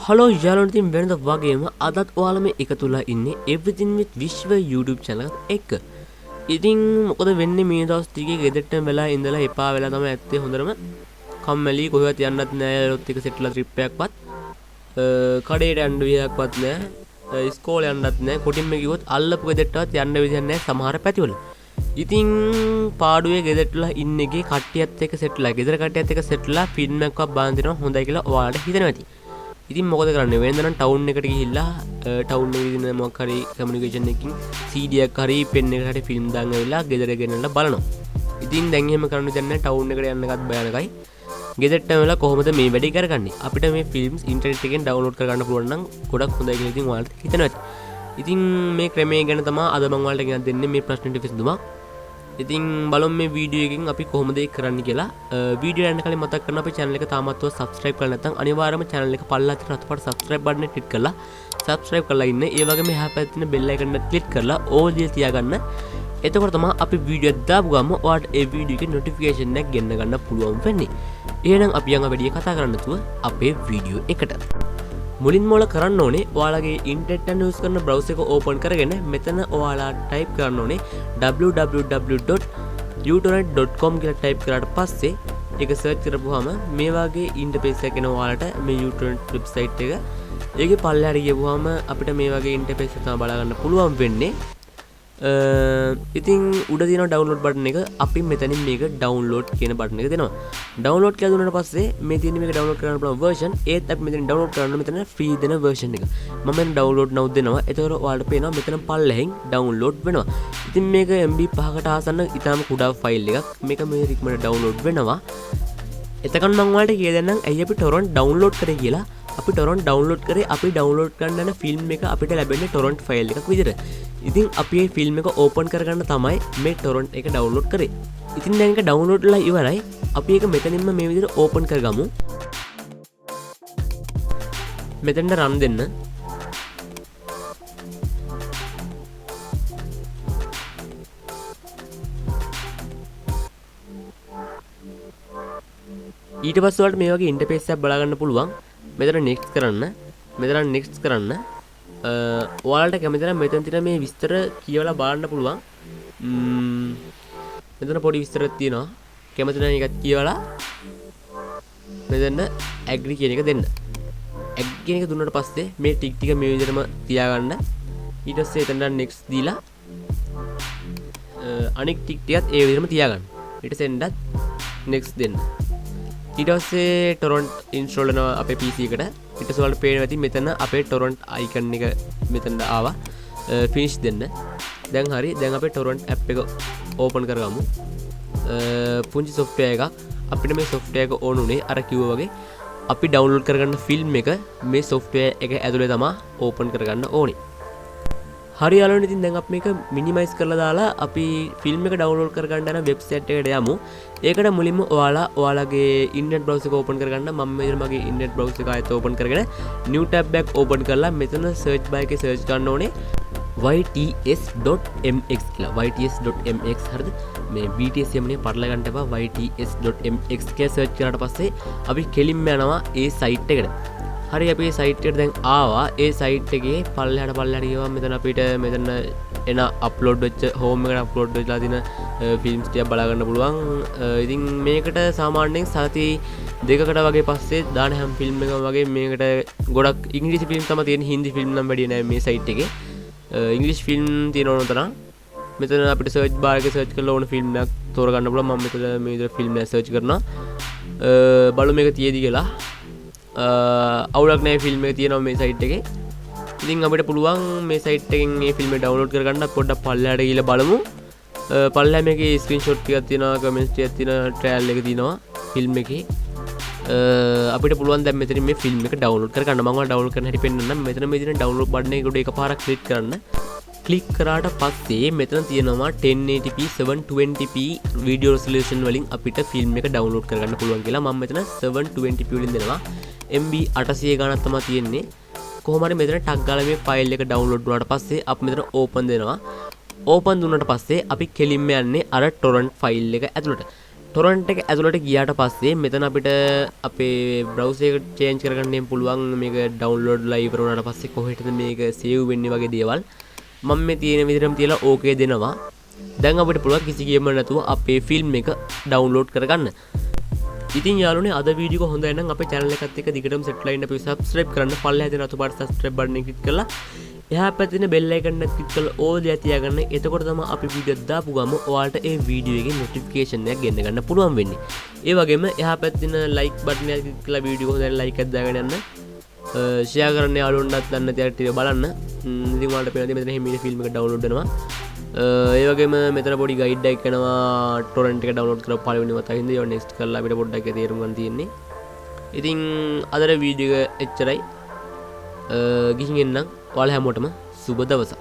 Hello යාළුවෝ ඉතින් වෙනද වගේම අදත් ඔයාලා මේ එකතුලා ඉන්නේ everything with Vishwa YouTube channel එක. ඉතින් මොකද වෙන්නේ මේ දවස් ටිකේ ගෙදරට වෙලා ඉඳලා එපා වෙලා තමයි ඇත්තේ හොඳටම. කම්මැලි කොහෙවත් යන්නත් නෑ යාළුවොත් එක සෙට්ලා ට්‍රිප් එකක්වත්. කඩේට යන්න විදිහක්වත් නෑ. ඉස්කෝලේ යන්නත් නෑ. කොටින්ම කිව්වොත් අල්ලපු ගෙදරටවත් යන්න විදිහක් නෑ සමහර පැතිවල. ඉතින් පාඩුවේ ගෙදරටලා ඉන්න එකේ කට්ටියත් එක්ක සෙට්ලා ගෙදර කට්ටියත් එක්ක සෙට්ලා ෆිල්ම් එකක්වත් බලන් දෙනවා හොඳයි කියලා ඔයාලට හිතෙනවා ඇති. ඉතින් මොකද කරන්නේ වෙනද නම් ටවුන් එකට ගිහිල්ලා ටවුන් එකේ ඉන්න මොකක් හරි කමියුනිකේෂන් එකකින් CD එකක් හරි පෙන් එකකට හරි ෆිල්ම් දාන් ඇවිල්ලා ගෙදර ගෙනල්ලා බලනවා. ඉතින් දැන් එහෙම කරන්න දෙයක් නැහැ ටවුන් එකට යන්න එකත් භයානකයි. ගෙදරට වෙලා කොහොමද මේ වැඩේ කරගන්නේ? අපිට මේ ෆිල්ම්ස් ඉන්ටර්නෙට් එකෙන් ඩවුන්ලෝඩ් කරගන්න පුළුවන් නම් ගොඩක් හොඳයි කියලා ඉතින් ඔයාලට හිතෙනවා ඇති. ඉතින් මේ ක්‍රමය ගැන තමයි අද මම ඔයාලට කියන්න දෙන්නේ මේ ප්‍රශ්නෙට විසඳුමක්. ඉතින් බලමු මේ වීඩියෝ එකකින් අපි කොහොමද ඒක කරන්න කියලා. වීඩියෝ යන්න කලින් මතක් කරන්න අපේ channel එක තාමත්ව subscribe කරලා නැත්නම් අනිවාර්යයෙන්ම channel එක පල්ලා තියෙන අතපට subscribe button එක click කරලා subscribe කරලා ඉන්න. ඒ වගේම එහා පැත්තේ තියෙන bell icon එක click කරලා all දිහා තියාගන්න. එතකොට තමයි අපි වීඩියෝ දාපු ගමන් ඔයාලට ඒ වීඩියෝ එකේ notification එක ගෙන්න ගන්න පුළුවන් වෙන්නේ. එහෙනම් අපි යන් වැඩි කතා කරන්න නැතුව අපේ වීඩියෝ එකට. මුලින්ම ඔයාලා කරන්න ඕනේ ඔයාලගේ ඉන්ටර්නෙට් එක යූස් කරන බ්‍රවුසර් එක ඕපන් කරගෙන මෙතන ඔයාලා ටයිප් කරන්න ඕනේ www.utorrent.com කියලා ටයිප් කරාට පස්සේ ඒක සර්ච් කරපුවාම මේ වගේ ඉන්ටර්ෆේස් එකක් එනවා ඔයාලට මේ utorrent වෙබ්සයිට් එක. ඒකේ පල්ලෙහාට ගියපුවාම අපිට මේ වගේ ඉන්ටර්ෆේස් එක තමයි බලා ගන්න පුළුවන් වෙන්නේ. ඉතින් උඩ තියෙන ඩවුන්ලෝඩ් බටන් එක අපි මෙතනින් මේක ඩවුන්ලෝඩ් කියන බටන් එක දෙනවා. ඩවුන්ලෝඩ් කියලා දුන්නාට පස්සේ මේ තියෙන මේක ඩවුන්ලෝඩ් කරන්න පුළුවන් version ඒත් අපි මෙතන ඩවුන්ලෝඩ් කරන්න මෙතන free දෙන version එක. මම මෙතන ඩවුන්ලෝඩ් now දෙනවා. එතකොට ඔයාලට පේනවා මෙතන පල්ලෙහින් ඩවුන්ලෝඩ් වෙනවා. ඉතින් මේක MB 5කට ආසන්න ඉතාලම කුඩා ෆයිල් එකක්. මේක මේ රික්මට ඩවුන්ලෝඩ් වෙනවා. එතකන් මම ඔයාලට කියලා දෙන්නම් ඇයි අපි torrent ඩවුන්ලෝඩ් කරේ කියලා. අපි torrent ඩවුන්ලෝඩ් කරේ අපි ඩවුන්ලෝඩ් කරන්න යන ෆිල්ම් එක අපිට ලැබෙන්නේ torrent ෆයිල් එකක් විදිහට. ඉතින් අපි මේ ෆිල්ම් එක ඕපන් කරගන්න තමයි මේ torrent එක ඩවුන්ලෝඩ් කරේ. ඉතින් දැන් ඒක ඩවුන්ලෝඩ් වෙලා ඉවරයි. අපි ඒක මෙතනින්ම මේ විදිහට ඕපන් කරගමු. මෙතෙන්ට රන් දෙන්න. ඊට පස්සේ ඔයාලට මේ වගේ ඉන්ටර්ෆේස් එකක් බලා ගන්න පුළුවන්. මෙතන next කරන්න. මෙතන next කරන්න. ඔයාලට කැමති නම් මෙතන තියෙන මේ විස්තර කියවලා බලන්න පුළුවන්. මෙතන පොඩි විස්තරයක් තියෙනවා. කැමති නම් ඒකත් කියවලා මෙතන agree කියන එක දෙන්න. agree කියන එක දුන්නාට පස්සේ මේ ටික ටික මේ විදිහටම තියාගන්න. ඊට පස්සේ එතන next දීලා අනෙක් ටික ටිකත් ඒ විදිහටම තියාගන්න. ඊට පස්සේ next දෙන්න. ඊට පස්සේ torrent install කරනවා අපේ PC එකට. ඊට පස්සේ ඔයාලට පේනවා ඇති මෙතන අපේ torrent icon එක මෙතනට ආවා. finish දෙන්න. දැන් හරි. දැන් අපේ torrent app එක open කරගමු. පුංචි software එකක්. අපිට මේ software එක ඕන උනේ අර කිව්වා වගේ අපි download කරගන්න film එක මේ software එක ඇතුලේ තමයි open කරගන්න ඕනේ. හරි යාළුවනේ ඉතින් දැන් අපි මේක මිනිමයිස් කරලා දාලා අපි ෆිල්ම් එක ඩවුන්ලෝඩ් කරගන්න යන වෙබ්සයිට් එකට යමු. ඒකට මුලින්ම ඔයාලගේ ඉන්ටර්නෙට් බ්‍රවුසර් එක ඕපන් කරගන්න. මම මෙතන මගේ ඉන්ටර්නෙට් බ්‍රවුසර් එක ආයෙත් ඕපන් කරගෙන new tab එකක් ඕපන් කරලා මෙතන search bar එකේ search කරන්න ඕනේ yts.mx කියලා. yts.mx හරිද? මේ bts යමනේ පටල ගන්න එපා. yts.mx කියලා search කරාට පස්සේ අපි කෙලින්ම යනවා ඒ site එකට. හරි අපි සයිට් එකට දැන් ආවා. ඒ සයිට් එකේ පල්ලෙහාට ගියවම මෙතන අපිට මෙතන එන අප්ලෝඩ් වෙච්ච හෝම් එකට අප්ලෝඩ් වෙලා තියෙන ෆිල්ම්ස් ටික බලා ගන්න පුළුවන්. ඉතින් මේකට සාමාන්‍යයෙන් සති දෙකකට වගේ පස්සේ දාන හැම ෆිල්ම් එකම වගේ මේකට ගොඩක් ඉංග්‍රීසි ෆිල්ම් තමයි තියෙන්නේ. හින්දි ෆිල්ම් නම් වැඩි නෑ මේ සයිට් එකේ. ඉංග්‍රීසි ෆිල්ම් තියෙනවා නතරම්. මෙතන අපිට සර්ච් බාර් එකේ සර්ච් කරලා ඕන ෆිල්ම් එකක් තෝරගන්න පුළුවන්. මම මෙතන මේ විදිහට ෆිල්ම් එකක් සර්ච් කරනවා. බලමු මේක තියෙදි කියලා. අවුලක් නැහැ ෆිල්ම් එක තියෙනවා මේ සයිට් එකේ. ඉතින් අපිට පුළුවන් මේ සයිට් එකෙන් මේ ෆිල්ම් එක ඩවුන්ලෝඩ් කරගන්න. පොඩ්ඩක් පල්ලෙහාට ගිහලා බලමු. පල්ලෙහා මේකේ ස්ක්‍රීන්ෂොට් ටිකක් තියෙනවා, කමෙන්ට්ස් ටිකක් තියෙනවා, ට්‍රයල් එක තියෙනවා ෆිල්ම් එකේ. අපිට පුළුවන් දැන් මෙතනින් මේ ෆිල්ම් එක ඩවුන්ලෝඩ් කරගන්න. මම ඔයාලට ඩවුන්ලෝඩ් කරන්න හැටි පෙන්නන්නම්. මෙතන මේ තියෙන ඩවුන්ලෝඩ් බටන් එක උඩ එකපාරක් ක්ලික් කරන්න. ක්ලික් කරාට පස්සේ මෙතන තියෙනවා 1080p 720p වීඩියෝ රෙසොලියුෂන් වලින් අපිට ෆිල්ම් එක ඩවුන්ලෝඩ් කරගන්න පුළුවන් කියලා. මම මෙතන 720p වලින් දෙනවා. MB 800 ගණන් තමයි තියෙන්නේ. කොහොම හරි මෙතන ටග් ගාලා මේ ෆයිල් එක ඩවුන්ලෝඩ් වුණාට පස්සේ අපි මෙතන ඕපන් දෙනවා. ඕපන් දුන්නාට පස්සේ අපි කෙලින්ම යන්නේ අර torrent ෆයිල් එක ඇතුළට. ටොරන්ට් එක ඇතුළට ගියාට පස්සේ මෙතන අපිට අපේ බ්‍රවුසර් එක චේන්ජ් කරගන්න පුළුවන් මේක ඩවුන්ලෝඩ්ලා ඉවර වුණාට පස්සේ කොහෙටද මේක සේව් වෙන්නේ වගේ දේවල් මම මේ තියෙන විදිහටම තියලා ඕකේ දෙනවා. දැන් අපිට පුළුවන් කිසි ගේමක් නැතුව අපේ ෆිල්ම් එක ඩවුන්ලෝඩ් කරගන්න. ඉතින් යාළුවනේ අද වීඩියෝ එක හොඳයි නම් අපේ channel එකත් එක්ක දිගටම සෙට්ලා ඉන්න අපි subscribe කරන්න. පල්ලෙහා තියෙන අතු පාට subscribe button එක click කරලා එහා පැත්තේ තියෙන bell icon එක click කරලා all දෙය තියාගන්න. එතකොට තමයි අපි වීඩියෝ දාපු ගම ඔයාලට ඒ වීඩියෝ එකේ notification එකක් ගෙන්න ගන්න පුළුවන් වෙන්නේ. ඒ වගේම එහා පැත්තේ තියෙන like button එක click කරලා වීඩියෝ එක හොඳට like එකක් දාගෙන යන්න. share කරන්න යාළුවන්ටත් දන්න තියාට ටික බලන්න. ඉතින් ඔයාලට පේනවා මෙතන හිමීට ෆිල්ම් එක download වෙනවා. ඒ වගේම මෙතන පොඩි ගයිඩ් එකක් කරනවා ටොරන්ට් එක ඩවුන්ලෝඩ් කරලා පළවෙනි වතාවෙන්ද ඒක නෙක්ස්ට් කරලා අපිට පොඩ්ඩක් තේරුම් ගන්න තියෙන්නේ. ඉතින් අදට වීඩියෝ එක එච්චරයි. ගිහින් එන්නම්. ඔයාලා හැමෝටම සුබ දවසක්.